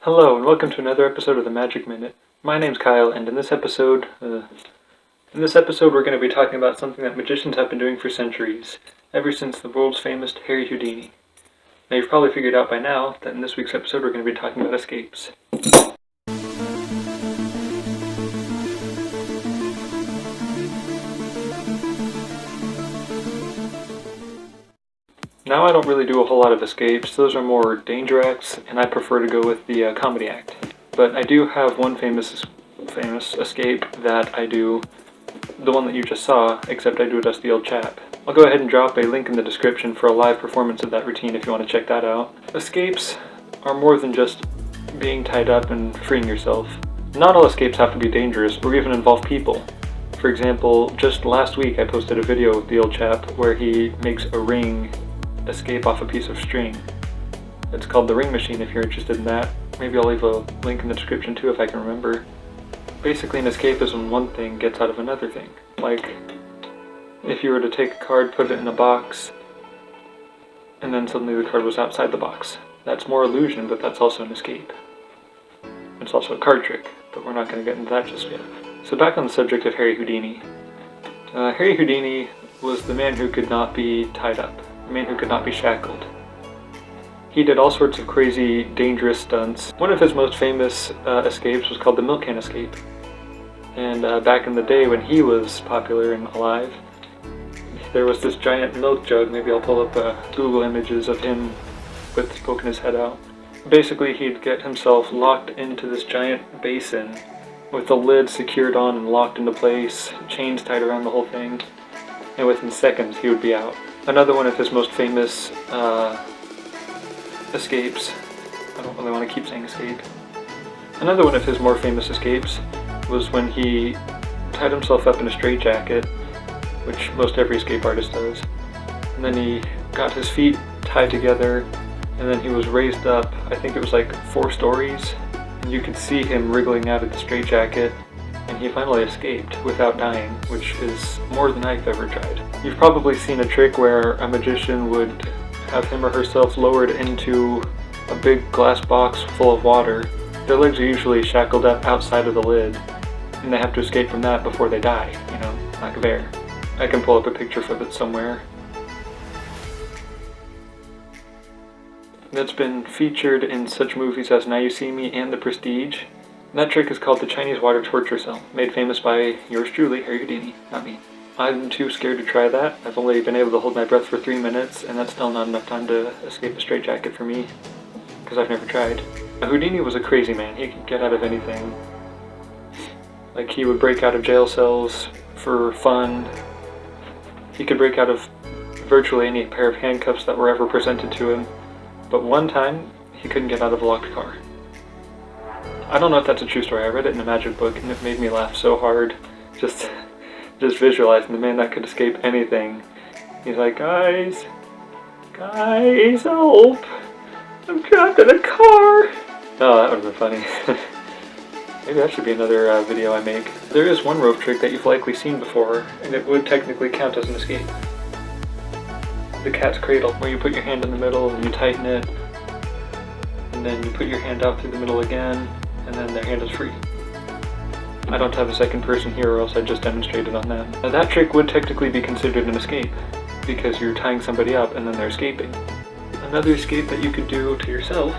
Hello and welcome to another episode of the Magic Minute. My name's Kyle, and in this episode we're going to be talking about something that magicians have been doing for centuries, ever since the world's famous Harry Houdini. Now you've probably figured out by now that in this week's episode we're going to be talking about escapes. Now I don't really do a whole lot of escapes. Those are more danger acts, and I prefer to go with the comedy act. But I do have one famous escape that I do, the one that you just saw, except I do it as the old chap. I'll go ahead and drop a link in the description for a live performance of that routine if you want to check that out. Escapes are more than just being tied up and freeing yourself. Not all escapes have to be dangerous or even involve people. For example, just last week I posted a video of the old chap where he makes a ring escape off a piece of string. It's called the ring machine if you're interested in that. Maybe I'll leave a link in the description too if I can remember. Basically an escape is when one thing gets out of another thing. Like, if you were to take a card, put it in a box, and then suddenly the card was outside the box. That's more illusion, but that's also an escape. It's also a card trick, but we're not going to get into that just yet. So back on the subject of Harry Houdini. Harry Houdini was the man who could not be tied up, the man who could not be shackled. He did all sorts of crazy, dangerous stunts. One of his most famous escapes was called the milk can escape. And back in the day when he was popular and alive, there was this giant milk jug. Maybe I'll pull up Google images of him with poking his head out. Basically, he'd get himself locked into this giant basin with the lid secured on and locked into place, chains tied around the whole thing, and within seconds he would be out. Another one of his most famous escapes. I don't really want to keep saying escape. Another one of his more famous escapes was when he tied himself up in a straitjacket, which most every escape artist does. And then he got his feet tied together, and then he was raised up, I think it was like 4 stories, and you could see him wriggling out of the straitjacket, and he finally escaped without dying, which is more than I've ever tried. You've probably seen a trick where a magician would have him or herself lowered into a big glass box full of water. Their legs are usually shackled up outside of the lid, and they have to escape from that before they die, lack of air. I can pull up a picture of it somewhere. That's been featured in such movies as Now You See Me and The Prestige. And that trick is called the Chinese water torture cell, made famous by yours truly, Harry Houdini, not me. I'm too scared to try that. I've only been able to hold my breath for 3 minutes, and that's still not enough time to escape a straitjacket for me, because I've never tried. Houdini was a crazy man. He could get out of anything. Like, he would break out of jail cells for fun. He could break out of virtually any pair of handcuffs that were ever presented to him. But one time, he couldn't get out of a locked car. I don't know if that's a true story. I read it in a magic book, and it made me laugh so hard. Just visualizing the man that could escape anything. He's like, guys, help! I'm trapped in a car! Oh, that would have been funny. Maybe that should be another video I make. There is one rope trick that you've likely seen before, and it would technically count as an escape. The cat's cradle, where you put your hand in the middle and you tighten it, and then you put your hand out through the middle again, and then their hand is free. I don't have a second person here, or else I just demonstrated on that. Now that trick would technically be considered an escape, because you're tying somebody up and then they're escaping. Another escape that you could do to yourself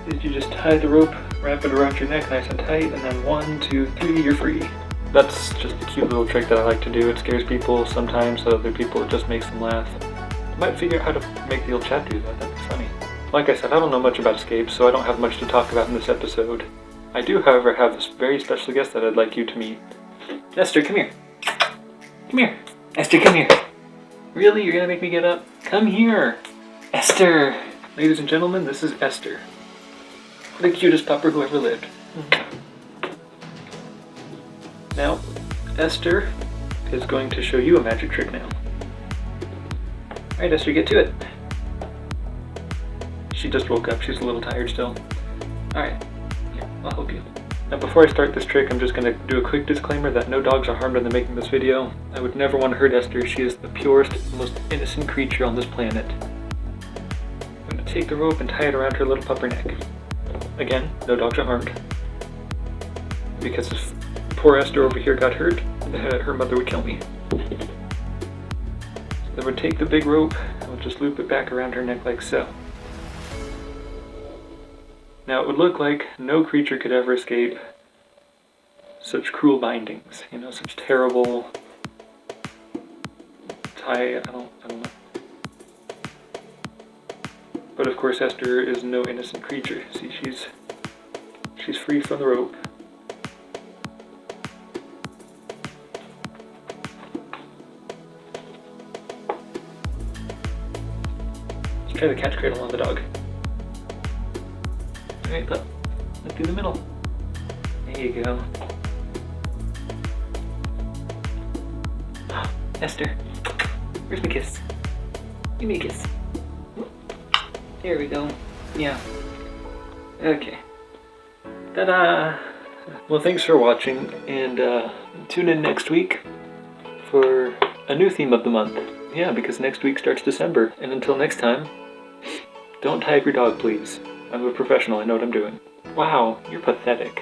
is you just tie the rope, wrap it around your neck nice and tight, and then 1, 2, 3, you're free. That's just a cute little trick that I like to do. It scares people sometimes, other people it just makes them laugh. I might figure out how to make the old chap do that, that'd be funny. Like I said, I don't know much about escapes, so I don't have much to talk about in this episode. I do, however, have this very special guest that I'd like you to meet. Esther, come here. Come here. Esther, come here. Really? You're gonna make me get up? Come here. Esther. Ladies and gentlemen, this is Esther. The cutest pupper who ever lived. Now, Esther is going to show you a magic trick now. Alright, Esther, get to it. She just woke up. She's a little tired still. Alright. I'll help you. Now before I start this trick, I'm just going to do a quick disclaimer that no dogs are harmed in the making of this video. I would never want to hurt Esther. She is the purest, most innocent creature on this planet. I'm going to take the rope and tie it around her little pupper neck. Again, no dogs are harmed. Because if poor Esther over here got hurt, her mother would kill me. So then we'd take the big rope and we'll just loop it back around her neck like so. Now it would look like no creature could ever escape such cruel bindings, you know, such terrible I don't know. But of course Esther is no innocent creature. See, she's free from the rope. Let's try the catch cradle on the dog. Alright, look through the middle. There you go. Esther, where's my kiss? Give me a kiss. There we go. Yeah. Okay. Ta-da! Well, thanks for watching, and tune in next week for a new theme of the month. Yeah, because next week starts December. And until next time, don't tie up your dog, please. I'm a professional, I know what I'm doing. Wow, you're pathetic.